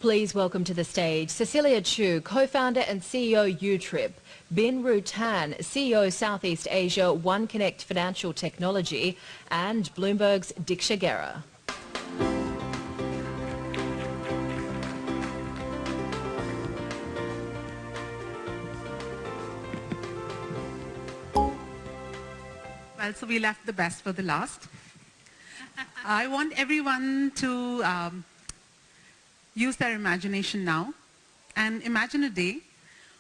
Please welcome to the stage Caecillia Chu, co-founder and CEO Youtrip, Bin Ru Tan, CEO Southeast Asia One Connect Financial Technology, and Bloomberg's Diksha Gera. Well, so we left the best for the last. I want everyone to use their imagination now and imagine a day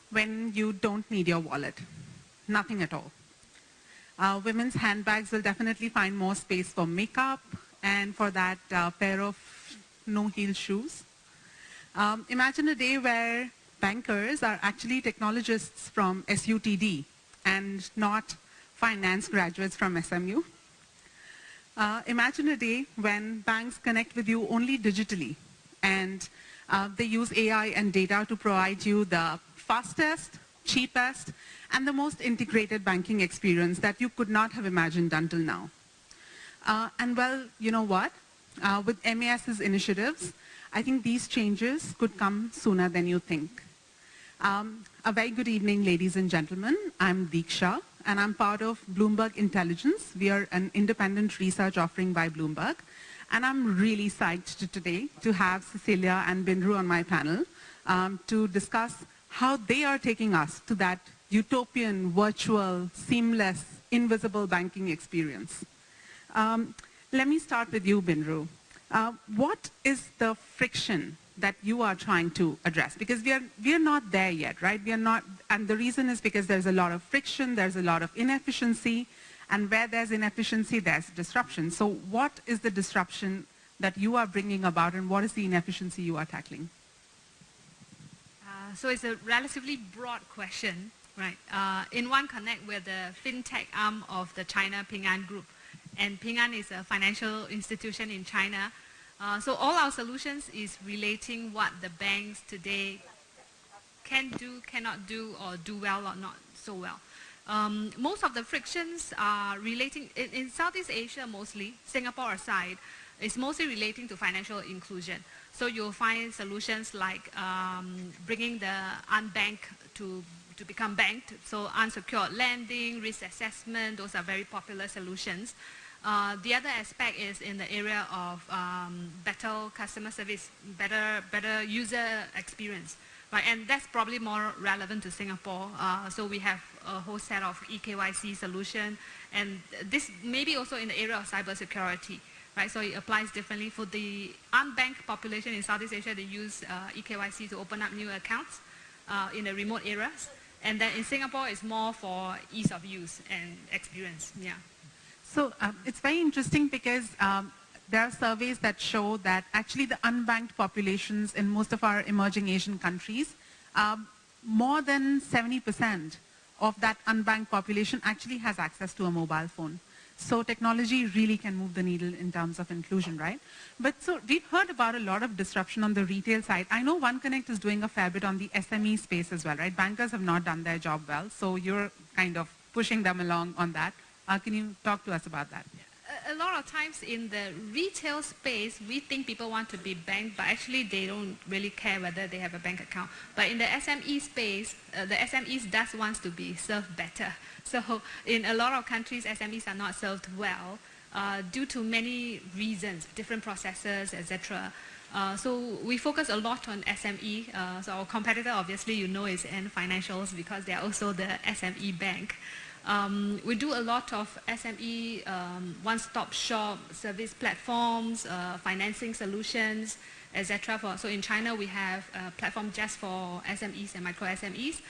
when you don't need your wallet, nothing at all. Women's handbags will definitely find more space for makeup and for that pair of no-heel shoes. Imagine a day where bankers are actually technologists from SUTD and not finance graduates from SMU. Imagine a day when banks connect with you only digitally and they use AI and data to provide you the fastest, cheapest, and the most integrated banking experience that you could not have imagined until now. And well, you know what? With MES's initiatives, I think these changes could come sooner than you think. A very good evening, ladies and gentlemen. I'm Diksha, and I'm part of Bloomberg Intelligence. We are an independent research offering by Bloomberg. And I'm really psyched today to have Caecillia and Bin Ru on my panel to discuss how they are taking us to that utopian, virtual, seamless, invisible banking experience. Let me start with you, Bin Ru. What is the friction that you are trying to address? Because we are not there yet, right? We are not, and the reason is because there's a lot of friction, there's a lot of inefficiency, and where there's inefficiency, there's disruption. So what is the disruption that you are bringing about, and what is the inefficiency you are tackling? So it's a relatively broad question, right? In One Connect, we're the fintech arm of the China Ping An Group. And Ping An is a financial institution in China. So all our solutions is relating what the banks today can do, cannot do, or do well or not so well. Most of the frictions are relating, in Southeast Asia mostly, Singapore aside, it's mostly relating to financial inclusion. So you'll find solutions like bringing the unbanked to become banked, so unsecured lending, risk assessment, those are very popular solutions. The other aspect is in the area of better customer service, better user experience. Right, and that's probably more relevant to Singapore. So we have a whole set of eKYC solution, and this may be also in the area of cybersecurity, right? So it applies differently for the unbanked population in Southeast Asia. They use eKYC to open up new accounts in the remote areas, and then in Singapore, it's more for ease of use and experience. Yeah. So it's very interesting because there are surveys that show that actually the unbanked populations in most of our emerging Asian countries, more than 70% of that unbanked population actually has access to a mobile phone. So technology really can move the needle in terms of inclusion, right? But so we've heard about a lot of disruption on the retail side. I know One Connect is doing a fair bit on the SME space as well, right? Bankers have not done their job well, so you're kind of pushing them along on that. Can you talk to us about that? A lot of times in the retail space, we think people want to be banked, but actually they don't really care whether they have a bank account. But in the SME space, the SMEs does want to be served better. So in a lot of countries, SMEs are not served well due to many reasons, different processes, etc. So we focus a lot on SME. So our competitor, obviously, you know, is Ant Financials because they are also the SME bank. We do a lot of SME one-stop shop service platforms, financing solutions, etc. So in China, we have a platform just for SMEs and micro SMEs.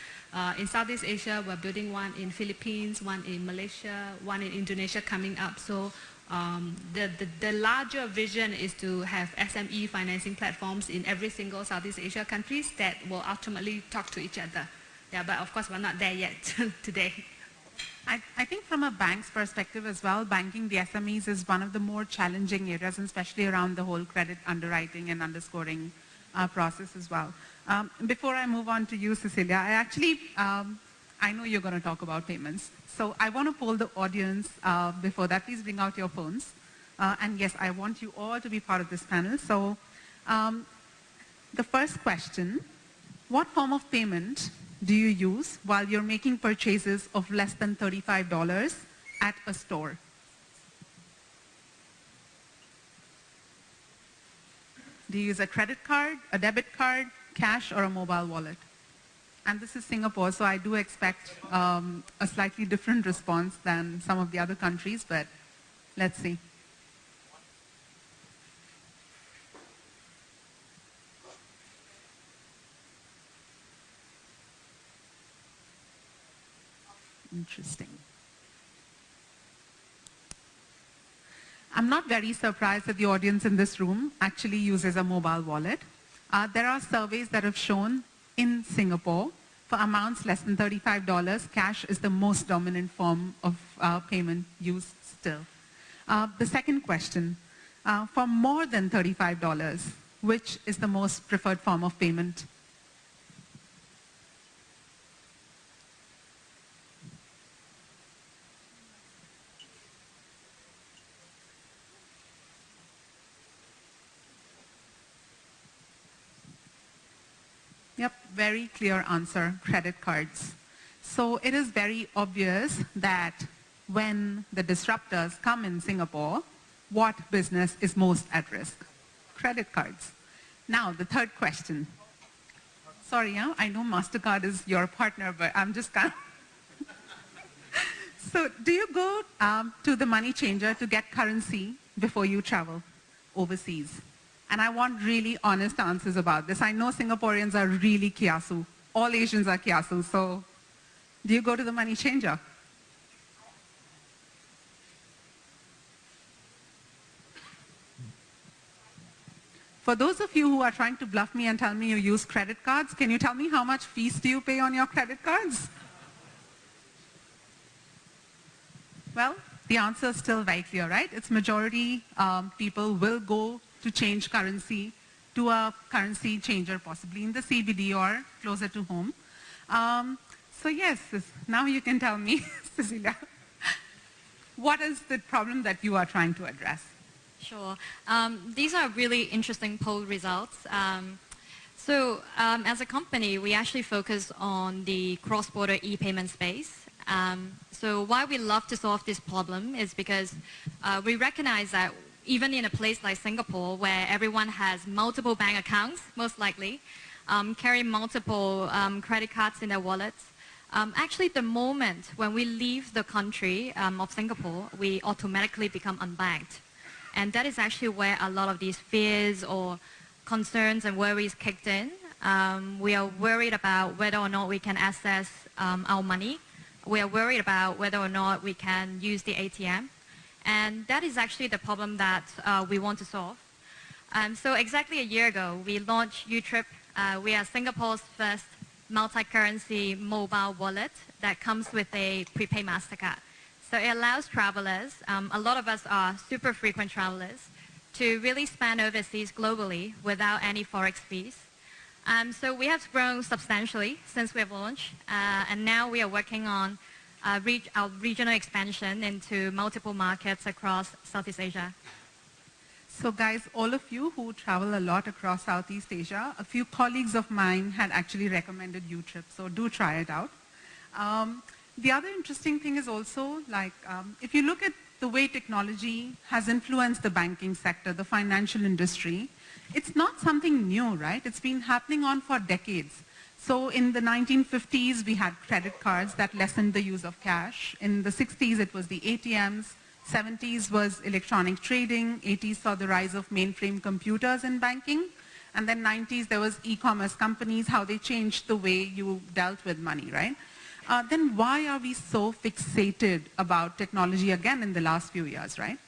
In Southeast Asia, we're building one in Philippines, one in Malaysia, one in Indonesia coming up. So the larger vision is to have SME financing platforms in every single Southeast Asia countries that will ultimately talk to each other. Yeah, but of course, we're not there yet today. I think from a bank's perspective as well, banking the SMEs is one of the more challenging areas, and especially around the whole credit underwriting and underscoring process as well. Before I move on to you, Caecillia, I know you're going to talk about payments. So I want to poll the audience before that. Please bring out your phones. And yes, I want you all to be part of this panel. So The first question, what form of payment do you use while you're making purchases of less than $35 at a store? Do you use a credit card, a debit card, cash, or a mobile wallet? And this is Singapore, so I do expect a slightly different response than some of the other countries, but let's see. Interesting. I'm not very surprised that the audience in this room actually uses a mobile wallet. There are surveys that have shown in Singapore, for amounts less than $35, cash is the most dominant form of payment used still. The second question, for more than $35, which is the most preferred form of payment? Yep, very clear answer, credit cards. So it is very obvious that when the disruptors come in Singapore, what business is most at risk? Credit cards. Now, the third question. Sorry, I know MasterCard is your partner, but I'm just kind of... So do you go to the money changer to get currency before you travel overseas? And I want really honest answers about this. I know Singaporeans are really kiasu. All Asians are kiasu, so do you go to the money changer? For those of you who are trying to bluff me and tell me you use credit cards, can you tell me how much fees do you pay on your credit cards? Well, the answer is still very clear, right? It's majority people will go to change currency to a currency changer, possibly in the CBD or closer to home. So yes, now you can tell me, Caecillia, what is the problem that you are trying to address? Sure. These are really interesting poll results. As a company, we actually focus on the cross-border e-payment space. So why we love to solve this problem is because we recognize that even in a place like Singapore, where everyone has multiple bank accounts, most likely, carry multiple credit cards in their wallets, actually the moment when we leave the country of Singapore, we automatically become unbanked. And that is actually where a lot of these fears or concerns and worries kicked in. We are worried about whether or not we can access our money. We are worried about whether or not we can use the ATM. And that is actually the problem that we want to solve. So exactly a year ago, we launched Youtrip. We are Singapore's first multi-currency mobile wallet that comes with a prepaid MasterCard. So it allows travelers, a lot of us are super frequent travelers, to really spend overseas globally without any forex fees. So we have grown substantially since we have launched, and now we are working on our regional expansion into multiple markets across Southeast Asia. So guys, all of you who travel a lot across Southeast Asia, a few colleagues of mine had actually recommended Youtrip, so do try it out. The other interesting thing is also, like, if you look at the way technology has influenced the banking sector, the financial industry, it's not something new, right? It's been happening on for decades. So in the 1950s, we had credit cards that lessened the use of cash. In the 60s, it was the ATMs. 70s was electronic trading. 80s saw the rise of mainframe computers in banking. And then 90s, there was e-commerce companies, how they changed the way you dealt with money, right? Then why are we so fixated about technology again in the last few years, right?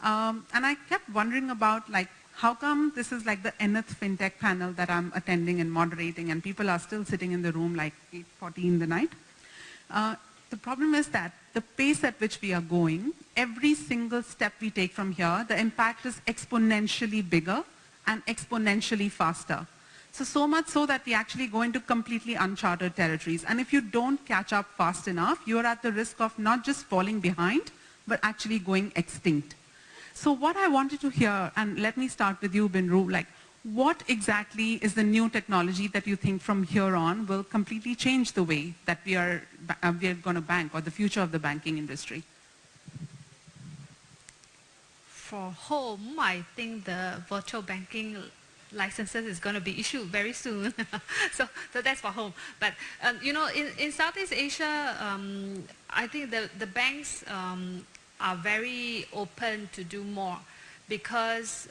And I kept wondering about, like, how come this is like the nth fintech panel that I'm attending and moderating, and people are still sitting in the room like 8:40 in the night? The problem is that the pace at which we are going, every single step we take from here, the impact is exponentially bigger and exponentially faster. So much so that we actually go into completely uncharted territories. And if you don't catch up fast enough, you're at the risk of not just falling behind, but actually going extinct. So what I wanted to hear, and let me start with you, Binru, like, What exactly is the new technology that you think from here on will completely change the way that we are going to bank, or the future of the banking industry? For home, I think the virtual banking licenses is going to be issued very soon. so that's for home. But, you know, in Southeast Asia, I think the banks are very open to do more because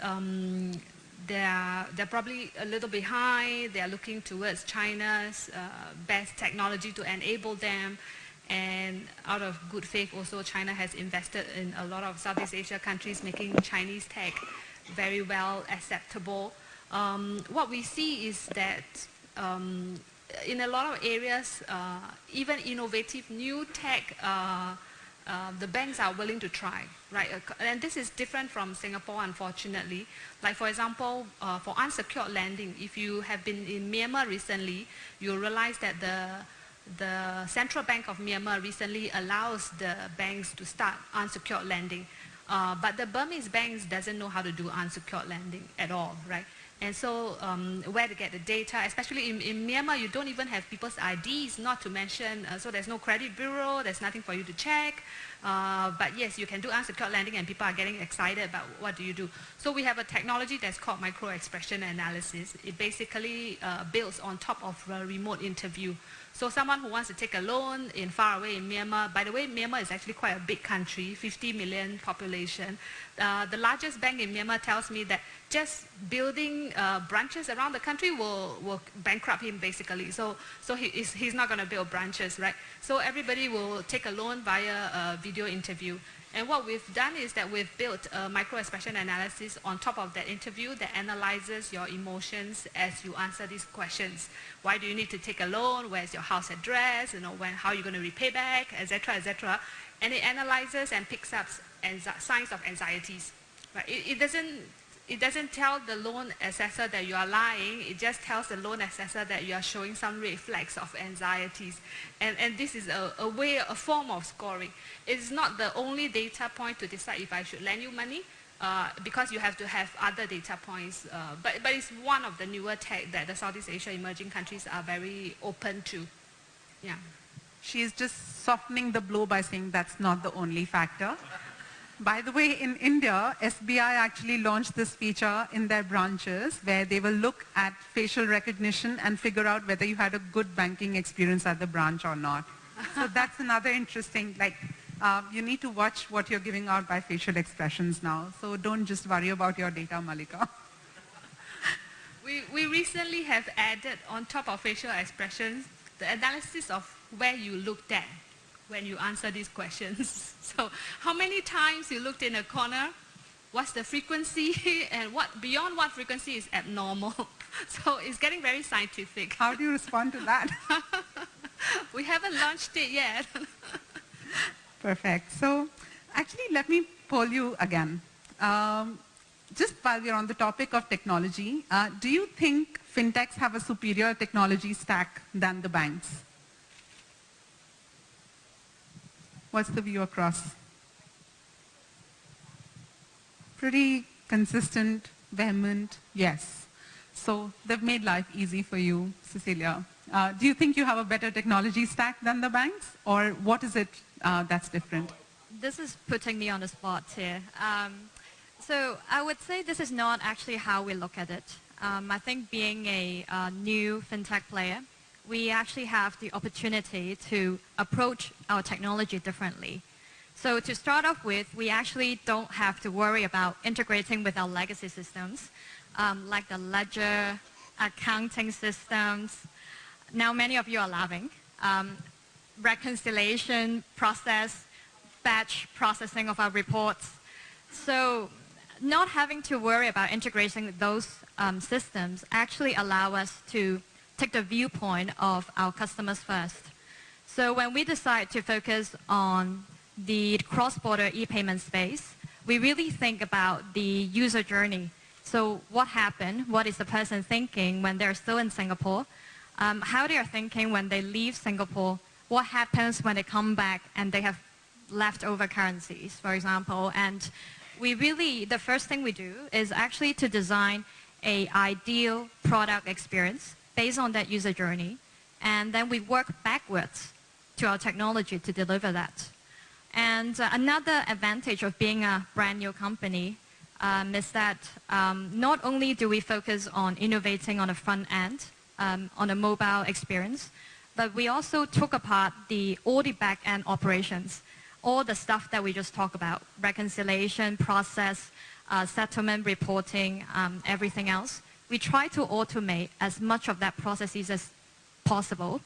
they're probably a little behind. They're looking towards China's best technology to enable them. And out of good faith also, China has invested in a lot of Southeast Asia countries, making Chinese tech very well acceptable. What we see is that in a lot of areas, even innovative new tech, the banks are willing to try, right? And this is different from Singapore, unfortunately. Like, for example, for unsecured lending, if you have been in Myanmar recently, you'll realize that the Central Bank of Myanmar recently allows the banks to start unsecured lending. But the Burmese banks doesn't know how to do unsecured lending at all, right? And so where to get the data, especially in Myanmar, you don't even have people's IDs, not to mention, so there's no credit bureau, there's nothing for you to check. But yes, you can do unsecured lending and people are getting excited about what do you do. So we have a technology that's called micro-expression analysis. It basically builds on top of a remote interview. So someone who wants to take a loan in far away in Myanmar, by the way, Myanmar is actually quite a big country, 50 million population. The largest bank in Myanmar tells me that just building branches around the country will bankrupt him basically. So he's not going to build branches, right? So everybody will take a loan via a video interview. And what we've done is that we've built a micro-expression analysis on top of that interview that analyzes your emotions as you answer these questions. Why do you need to take a loan? Where's your house address? You know, how are you going to repay back, etc., etc. And it analyzes and picks up signs of anxieties. Right? It doesn't tell the loan assessor that you are lying. It just tells the loan assessor that you are showing some red flags of anxieties. And this is a form of scoring. It's not the only data point to decide if I should lend you money, because you have to have other data points. But it's one of the newer tech that the Southeast Asia emerging countries are very open to. Yeah. She's just softening the blow by saying that's not the only factor. By the way, in India, SBI actually launched this feature in their branches where they will look at facial recognition and figure out whether you had a good banking experience at the branch or not. So that's another interesting, like, you need to watch what you're giving out by facial expressions now. So don't just worry about your data, Malika. We recently have added on top of facial expressions the analysis of where you looked at when you answer these questions. So how many times you looked in a corner, what's the frequency, and beyond what frequency is abnormal. So it's getting very scientific. How do you respond to that? We haven't launched it yet. Perfect. So actually, let me poll you again. Just while we're on the topic of technology, do you think fintechs have a superior technology stack than the banks? What's the view across? Pretty consistent, vehement, yes. So they've made life easy for you, Caecillia. Do you think you have a better technology stack than the banks? Or what is it that's different? This is putting me on the spot here. So I would say this is not actually how we look at it. I think being a new fintech player, we actually have the opportunity to approach our technology differently. So to start off with, we actually don't have to worry about integrating with our legacy systems, like the ledger, accounting systems. Now many of you are laughing. Reconciliation process, batch processing of our reports. So not having to worry about integrating those systems actually allow us to take the viewpoint of our customers first. So when we decide to focus on the cross-border e-payment space, we really think about the user journey. So what happened? What is the person thinking when they're still in Singapore? How they are thinking when they leave Singapore? What happens when they come back and they have leftover currencies, for example? And we really, the first thing we do is actually to design an ideal product experience based on that user journey, and then we work backwards to our technology to deliver that. And another advantage of being a brand new company is that not only do we focus on innovating on the front end, on a mobile experience, but we also took apart all the back-end operations, all the stuff that we just talked about, reconciliation, process, settlement, reporting, everything else. We try to automate as much of that processes as possible.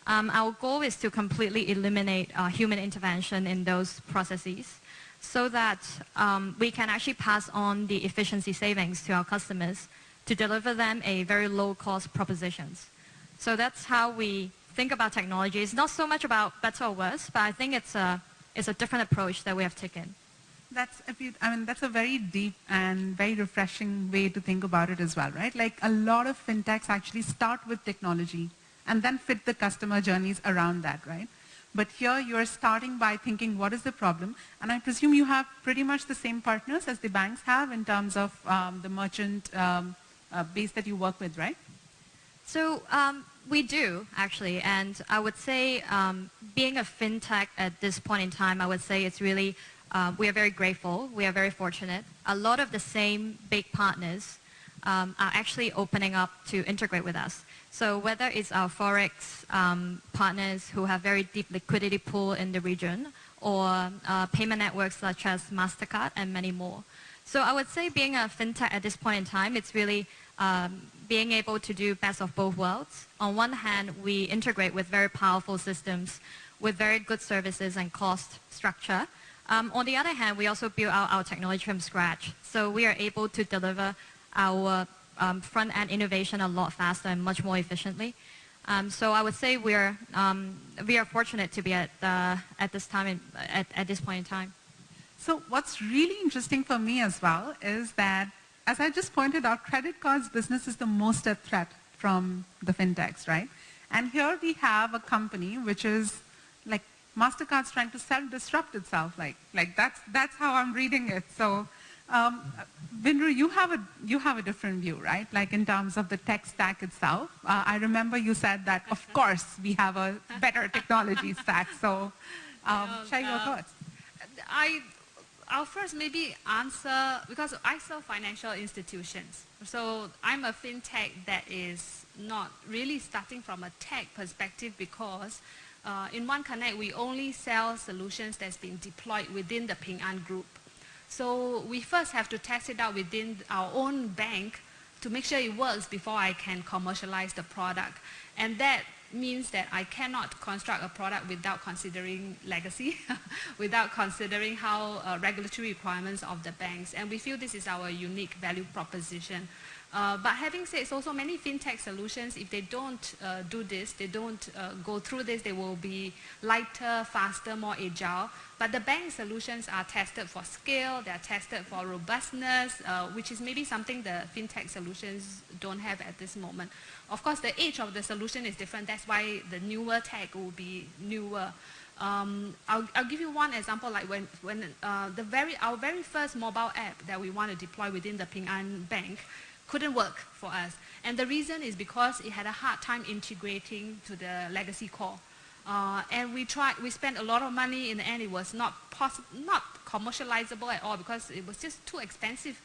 Our goal is to completely eliminate human intervention in those processes so that we can actually pass on the efficiency savings to our customers to deliver them a very low-cost propositions. So that's how we think about technology. It's not so much about better or worse, but I think it's a different approach that we have taken. That's a very deep and very refreshing way to think about it as well, right? Like a lot of fintechs actually start with technology and then fit the customer journeys around that, right? But here you're starting by thinking, what is the problem? And I presume you have pretty much the same partners as the banks have in terms of the merchant base that you work with, right? So we do, actually. And I would say being a fintech at this point in time, I would say it's really, we are very grateful. We are very fortunate. A lot of the same big partners are actually opening up to integrate with us. So whether it's our Forex partners who have very deep liquidity pool in the region, or payment networks such as MasterCard and many more. So I would say being a fintech at this point in time, it's really being able to do best of both worlds. On one hand, we integrate with very powerful systems with very good services and cost structure. On the other hand, we also build out our technology from scratch. So we are able to deliver our front-end innovation a lot faster and much more efficiently. So I would say we are fortunate to be at this time, at this point in time. So what's really interesting for me as well is that, as I just pointed out, credit cards business is the most at threat from the fintechs, right? And here we have a company which is like MasterCard's trying to self-disrupt itself. Like that's how I'm reading it. So, Binru, you have a different view, right? Like in terms of the tech stack itself. I remember you said that, of course, we have a better technology stack. So, share your thoughts. I'll first maybe answer, because I serve financial institutions. So I'm a fintech that is not really starting from a tech perspective, because in One Connect, we only sell solutions that's been deployed within the Ping An group. So we first have to test it out within our own bank to make sure it works before I can commercialize the product. And that means that I cannot construct a product without considering legacy, without considering how regulatory requirements of the banks. And we feel this is our unique value proposition. But having said so, many fintech solutions, if they don't do this, they don't go through this, they will be lighter, faster, more agile. But the bank solutions are tested for scale, they're tested for robustness, which is maybe something the fintech solutions don't have at this moment. Of course, the age of the solution is different. That's why the newer tech will be newer. I'll give you one example, like when our very first mobile app that we want to deploy within the Ping An Bank couldn't work for us. And the reason is because it had a hard time integrating to the legacy core. And we spent a lot of money. In the end, it was not commercializable at all, because it was just too expensive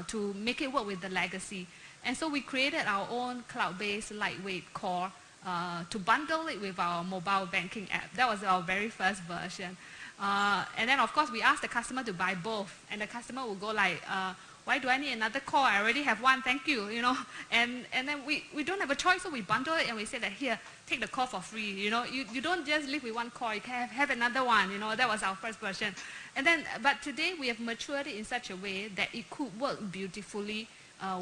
to make it work with the legacy. And so we created our own cloud-based lightweight core to bundle it with our mobile banking app. That was our very first version. And then, of course, we asked the customer to buy both. And the customer will go like, why do I need another core? I already have one, thank you, you know. And then we don't have a choice, so we bundle it and we say that, here, take the core for free, you know. You don't just live with one core, you can have another one, you know. That was our first version. And then, but today we have matured it in such a way that it could work beautifully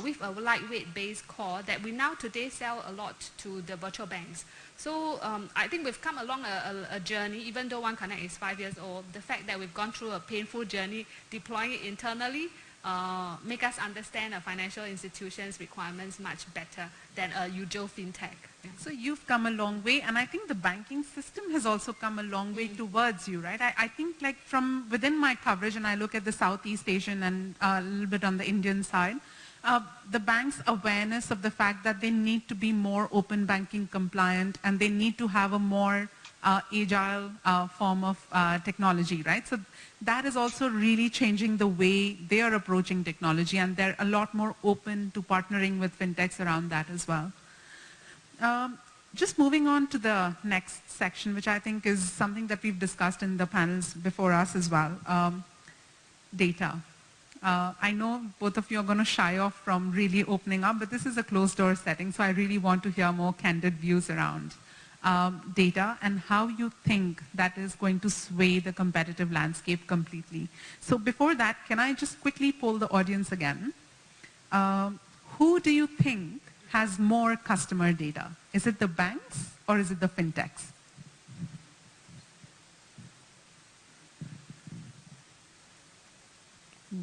with a lightweight base core that we now today sell a lot to the virtual banks. So I think we've come along a journey, even though One Connect is 5 years old. The fact that we've gone through a painful journey deploying it internally make us understand a financial institution's requirements much better than a usual fintech. Yeah. So you've come a long way, and I think the banking system has also come a long way towards you, right? I think like from within my coverage, and I look at the Southeast Asian and a little bit on the Indian side, The bank's awareness of the fact that they need to be more open banking compliant and they need to have a more agile form of technology, right? So that is also really changing the way they are approaching technology, and they're a lot more open to partnering with fintechs around that as well. Just moving on to the next section, which I think is something that we've discussed in the panels before us as well, data. I know both of you are going to shy off from really opening up, but this is a closed door setting, so I really want to hear more candid views around data and how you think that is going to sway the competitive landscape completely. So before that, can I just quickly poll the audience again? Who do you think has more customer data? Is it the banks or is it the fintechs?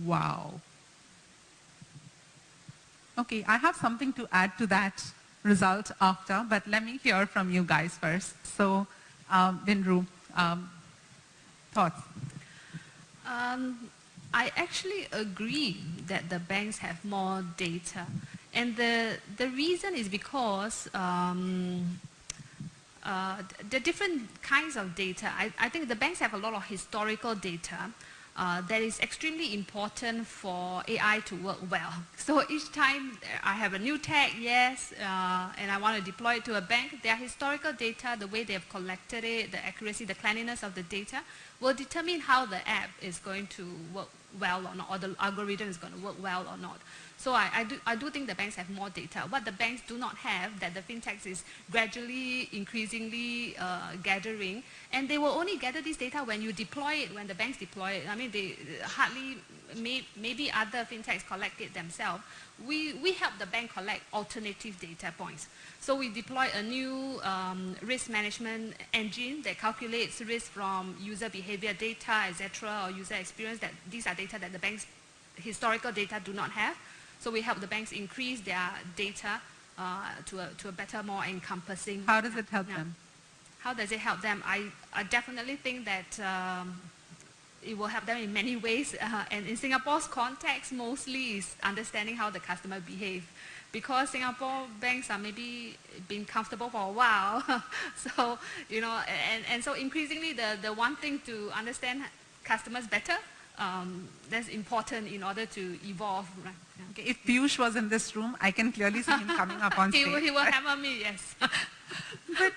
Wow. Okay, I have something to add to that result after, but let me hear from you guys first. So, Binru, thoughts? I actually agree that the banks have more data. And the reason is because the different kinds of data, I think the banks have a lot of historical data that is extremely important for AI to work well. So each time I have a new tech, yes, and I want to deploy it to a bank, their historical data, the way they have collected it, the accuracy, the cleanliness of the data, will determine how the app is going to work well or not, or the algorithm is going to work well or not. So I do think the banks have more data. What the banks do not have, that the fintechs is gradually, increasingly gathering, and they will only gather this data when you deploy it, when the banks deploy it. I mean, they hardly, maybe other fintechs collect it themselves. We help the bank collect alternative data points. So we deploy a new risk management engine that calculates risk from user behavior data, etc., or user experience. That these are data that the bank's historical data do not have. So we help the banks increase their data to a better, more encompassing. How does it help them? How does it help them? I definitely think that it will help them in many ways. And in Singapore's context, mostly is understanding how the customer behaves. Because Singapore banks are maybe been comfortable for a while. So, you know, and so increasingly the one thing to understand customers better, that's important in order to evolve. Right? Yeah. Okay, if Piyush was in this room, I can clearly see him coming up on stage. He will hammer me, yes. But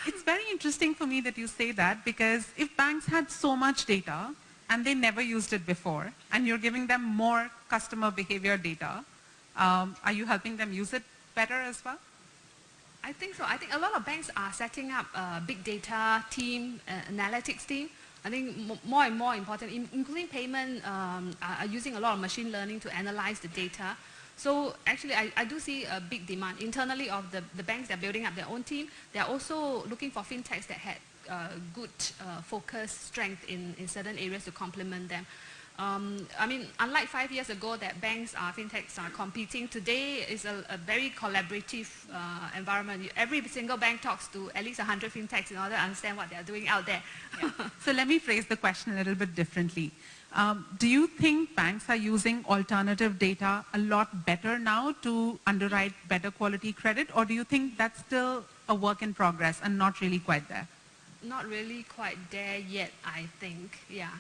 it's very interesting for me that you say that, because if banks had so much data and they never used it before, and you're giving them more customer behavior data, are you helping them use it better as well? I think so. I think a lot of banks are setting up a big data team, analytics team. I think more and more important, including payment, are using a lot of machine learning to analyze the data. So actually, I do see a big demand internally of the banks. They're building up their own team. They're also looking for fintechs that had good focus, strength in certain areas to complement them. I mean, unlike 5 years ago that banks, fintechs are competing, today is a very collaborative environment. Every single bank talks to at least 100 fintechs in order to understand what they're doing out there. Yeah. So let me phrase the question a little bit differently. Do you think banks are using alternative data a lot better now to underwrite better quality credit, or do you think that's still a work in progress and not really quite there? Not really quite there yet, I think. Yeah.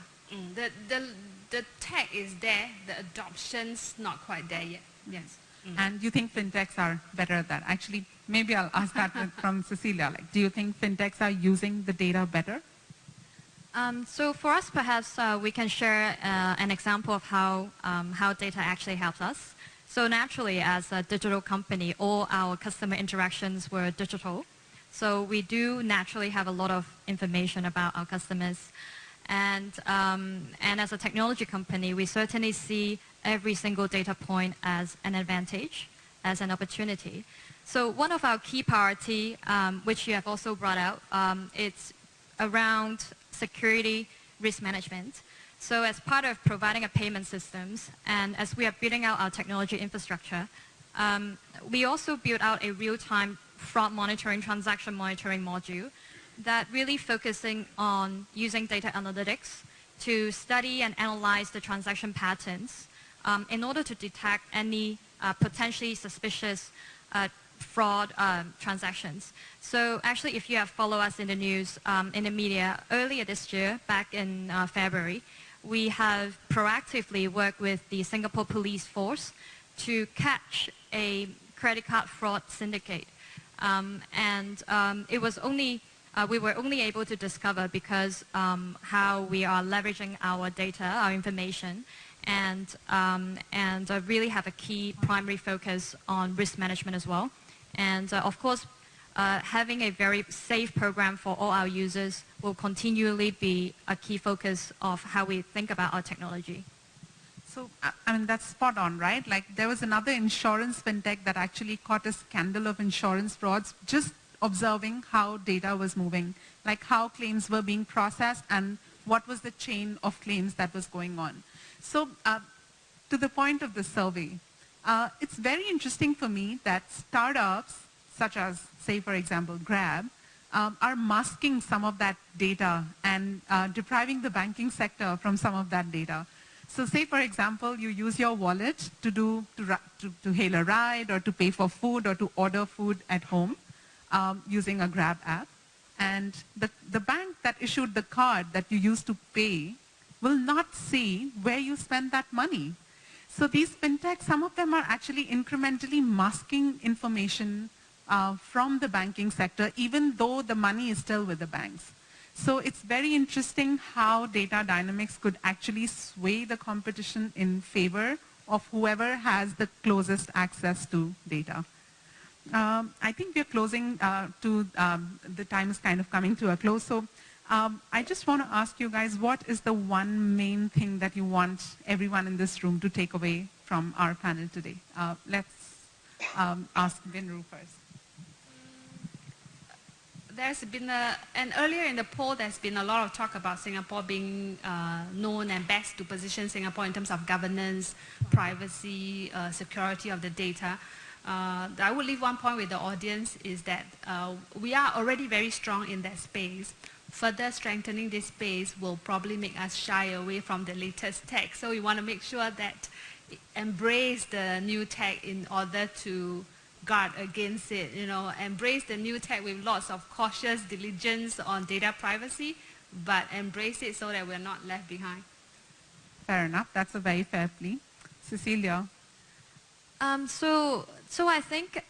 The tech is there, the adoption's not quite there yet. Yes. And you think fintechs are better at that? Actually, maybe I'll ask that from Caecillia. Like, do you think fintechs are using the data better? So for us, perhaps we can share an example of how data actually helps us. So naturally, as a digital company, all our customer interactions were digital. So we do naturally have a lot of information about our customers. And as a technology company, we certainly see every single data point as an advantage, as an opportunity. So one of our key priority, which you have also brought out, it's around security risk management. So as part of providing a payment systems, and as we are building out our technology infrastructure, we also built out a real-time fraud monitoring, transaction monitoring module that really focusing on using data analytics to study and analyze the transaction patterns in order to detect any potentially suspicious fraud transactions. So actually, if you have followed us in the news, in the media, earlier this year, back in February, we have proactively worked with the Singapore police force to catch a credit card fraud syndicate. It was only, we were only able to discover because how we are leveraging our data, our information, and really have a key primary focus on risk management as well. And of course, having a very safe program for all our users will continually be a key focus of how we think about our technology. So, I mean, that's spot on, right? Like, there was another insurance fintech that actually caught a scandal of insurance frauds, just observing how data was moving, like how claims were being processed and what was the chain of claims that was going on. So, to the point of the survey, it's very interesting for me that startups, such as, say, for example, Grab, are masking some of that data and depriving the banking sector from some of that data. So say, for example, you use your wallet to hail a ride or to pay for food or to order food at home using a Grab app. And the bank that issued the card that you used to pay will not see where you spend that money. So these fintechs, some of them are actually incrementally masking information from the banking sector, even though the money is still with the banks. So it's very interesting how data dynamics could actually sway the competition in favor of whoever has the closest access to data. I think we're closing the time is kind of coming to a close. So I just want to ask you guys, what is the one main thing that you want everyone in this room to take away from our panel today? Let's ask Vinru first. There's been and earlier in the poll, there's been a lot of talk about Singapore being known and best to position Singapore in terms of governance, privacy, security of the data. I would leave one point with the audience is that we are already very strong in that space. Further strengthening this space will probably make us shy away from the latest tech. So we want to make sure that embrace the new tech in order to guard against it, you know, embrace the new tech with lots of cautious diligence on data privacy, but embrace it so that we're not left behind. Fair enough. That's a very fair plea. Caecillia? So I think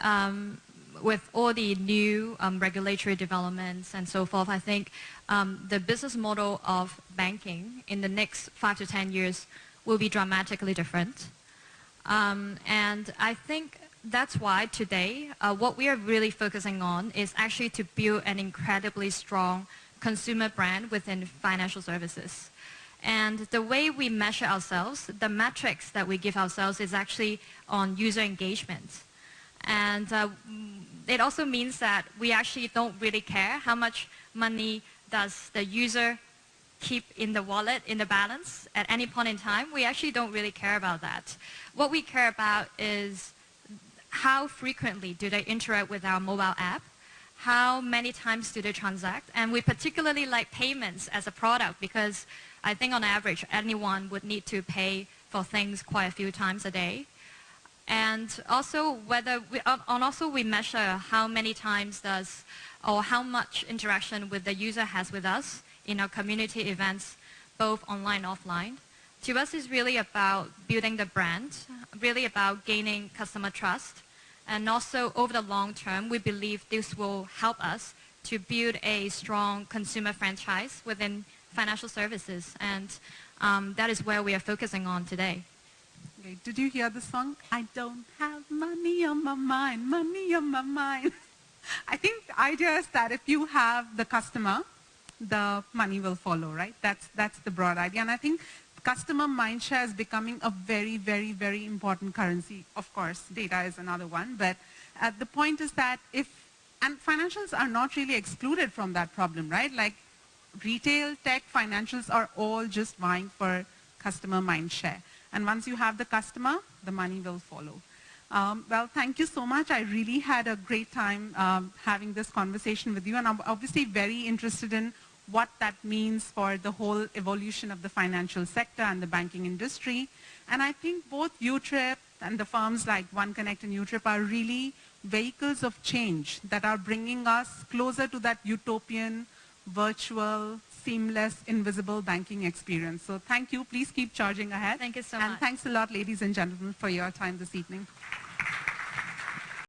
with all the new regulatory developments and so forth, I think the business model of banking in the next 5 to 10 years will be dramatically different. And I think that's why today, what we are really focusing on is actually to build an incredibly strong consumer brand within financial services. And the way we measure ourselves, the metrics that we give ourselves is actually on user engagement. And it also means that we actually don't really care how much money does the user keep in the wallet, in the balance at any point in time. We actually don't really care about that. What we care about is how frequently do they interact with our mobile app? How many times do they transact? And we particularly like payments as a product because I think on average, anyone would need to pay for things quite a few times a day. And also we measure how many times does, or how much interaction with the user has with us in our community events, both online and offline. To us, it's really about building the brand, really about gaining customer trust. And also, over the long term, we believe this will help us to build a strong consumer franchise within financial services. And that is where we are focusing on today. Okay. Did you hear the song? I don't have money on my mind, money on my mind. I think the idea is that if you have the customer, the money will follow, right? That's the broad idea. And I think customer mindshare is becoming a very, very, very important currency. Of course, data is another one. But the point is that and financials are not really excluded from that problem, right? Like retail, tech, financials are all just vying for customer mindshare. And once you have the customer, the money will follow. Well, thank you so much. I really had a great time having this conversation with you. And I'm obviously very interested in what that means for the whole evolution of the financial sector and the banking industry. And I think both Youtrip and the firms like OneConnect and Youtrip are really vehicles of change that are bringing us closer to that utopian, virtual, seamless, invisible banking experience. So thank you. Please keep charging ahead. Thank you so and much. thanks a lot, ladies and gentlemen, for your time this evening.